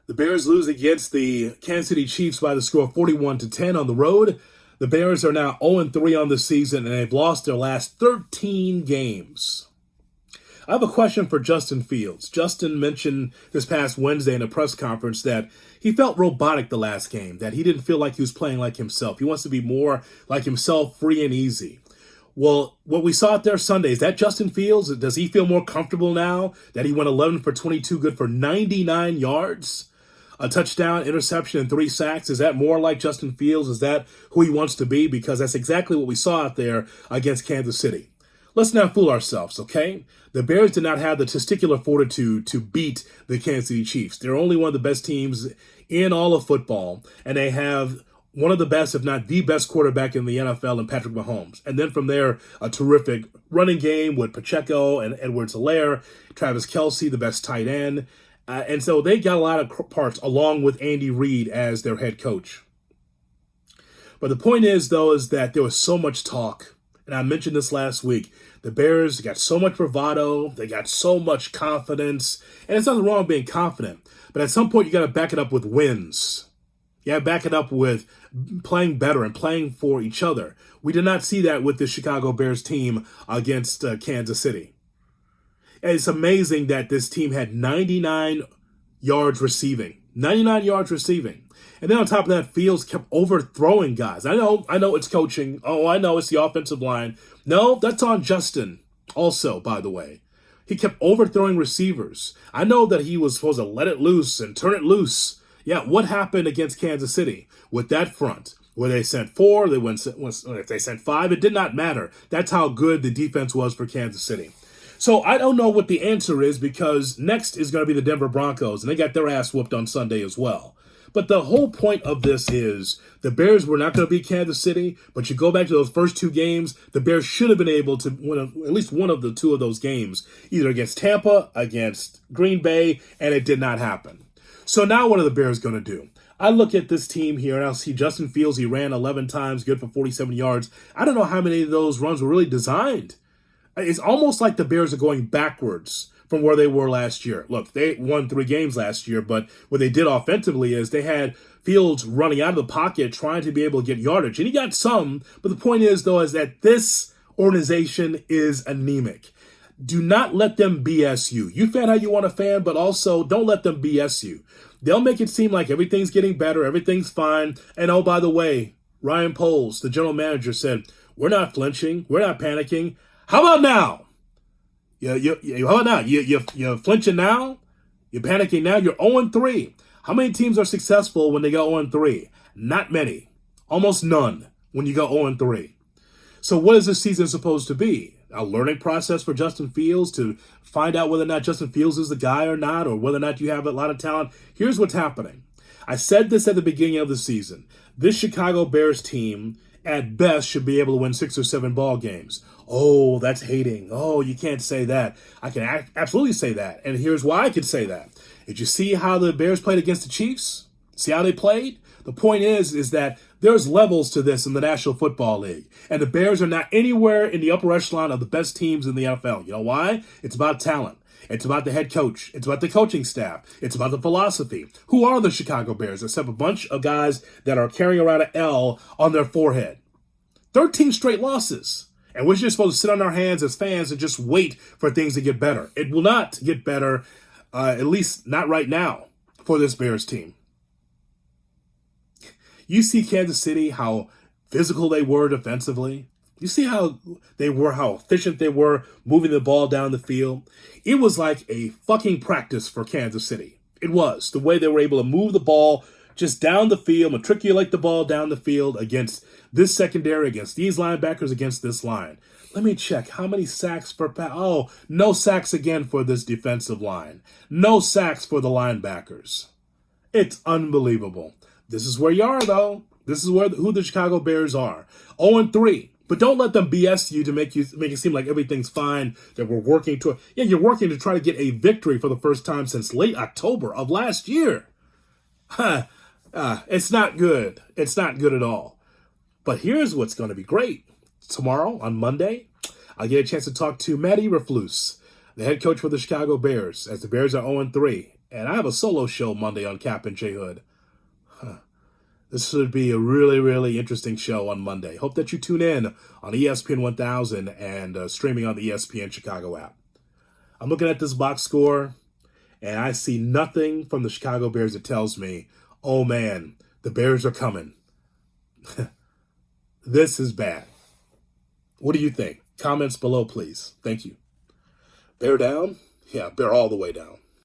The Bears lose against the Kansas City Chiefs by the score of 41-10 on the road. The Bears are now 0-3 on the season, and they've lost their last 13 games. I have a question for Justin Fields. Justin mentioned this past Wednesday in a press conference that he felt robotic the last game, that he didn't feel like he was playing like himself. He wants to be more like himself, free and easy. Well, what we saw out there Sunday, is that Justin Fields? Does he feel more comfortable now that he went 11 for 22, good for 99 yards? A touchdown, interception, and 3 sacks. Is that more like Justin Fields? Is that who he wants to be? Because that's exactly what we saw out there against Kansas City. Let's not fool ourselves, okay? The Bears did not have the testicular fortitude to beat the Kansas City Chiefs. They're only one of the best teams in all of football, and they have one of the best, if not the best quarterback in the NFL in Patrick Mahomes. And then from there, a terrific running game with Pacheco and Edwards-Helaire, Travis Kelce, the best tight end. And so they got a lot of parts along with Andy Reid as their head coach. But the point is, though, is that there was so much talk. And I mentioned this last week. The Bears got so much bravado. They got so much confidence. And it's nothing wrong with being confident. But at some point, you got to back it up with wins. You got to back it up with playing better and playing for each other. We did not see that with the Chicago Bears team against Kansas City. And it's amazing that this team had 99 yards receiving. 99 yards receiving. And then on top of that, Fields kept overthrowing guys. I know it's coaching. Oh, I know it's the offensive line. No, that's on Justin also, by the way. He kept overthrowing receivers. I know that he was supposed to let it loose and turn it loose. Yeah, what happened against Kansas City with that front? Where they sent 4, if they sent 5, it did not matter. That's how good the defense was for Kansas City. So I don't know what the answer is, because next is going to be the Denver Broncos, and they got their ass whooped on Sunday as well. But the whole point of this is the Bears were not going to beat Kansas City, but you go back to those first 2 games, the Bears should have been able to win at least one of the 2 of those games, either against Tampa, against Green Bay, and it did not happen. So now what are the Bears going to do? I look at this team here, and I'll see Justin Fields. He ran 11 times, good for 47 yards. I don't know how many of those runs were really designed. It's almost like the Bears are going backwards from where they were last year. Look, they won 3 games last year, but what they did offensively is they had Fields running out of the pocket trying to be able to get yardage. And he got some, but the point is, though, is that this organization is anemic. Do not let them BS you. You fan how you want to fan, but also don't let them BS you. They'll make it seem like everything's getting better, everything's fine. And oh, by the way, Ryan Poles, the general manager, said, we're not flinching, we're not panicking. How about now? How about now? You're flinching now? You're panicking now? You're 0-3. How many teams are successful when they go 0-3? Not many. Almost none when you go 0-3. So what is this season supposed to be? A learning process for Justin Fields to find out whether or not Justin Fields is the guy or not, or whether or not you have a lot of talent? Here's what's happening. I said this at the beginning of the season. This Chicago Bears team, at best, should be able to win 6 or 7 ball games. Oh, that's hating. Oh, you can't say that. I can absolutely say that. And here's why I can say that. Did you see how the Bears played against the Chiefs? See how they played? The point is that there's levels to this in the National Football League. And the Bears are not anywhere in the upper echelon of the best teams in the NFL. You know why? It's about talent. It's about the head coach. It's about the coaching staff. It's about the philosophy. Who are the Chicago Bears except a bunch of guys that are carrying around an L on their forehead? 13 straight losses. And we're just supposed to sit on our hands as fans and just wait for things to get better. It will not get better, at least not right now, for this Bears team. You see Kansas City, how physical they were defensively. You see how efficient they were moving the ball down the field. It was like a fucking practice for Kansas City. It was. The way they were able to move the ball just down the field, matriculate the ball down the field against this secondary, against these linebackers, against this line. Let me check. How many sacks per pass? Oh, no sacks again for this defensive line. No sacks for the linebackers. It's unbelievable. This is where you are, though. This is who the Chicago Bears are. 0-3. But don't let them BS you to make it seem like everything's fine, that we're working to. Yeah, you're working to try to get a victory for the first time since late October of last year. It's not good. It's not good at all. But here's what's going to be great. Tomorrow, on Monday, I'll get a chance to talk to Matt Eberflus, the head coach for the Chicago Bears, as the Bears are 0-3. And I have a solo show Monday on Cap and J Hood. This should be a really, really interesting show on Monday. Hope that you tune in on ESPN 1000 and streaming on the ESPN Chicago app. I'm looking at this box score, and I see nothing from the Chicago Bears that tells me, oh man, the Bears are coming. This is bad. What do you think? Comments below, please. Thank you. Bear down? Yeah, bear all the way down.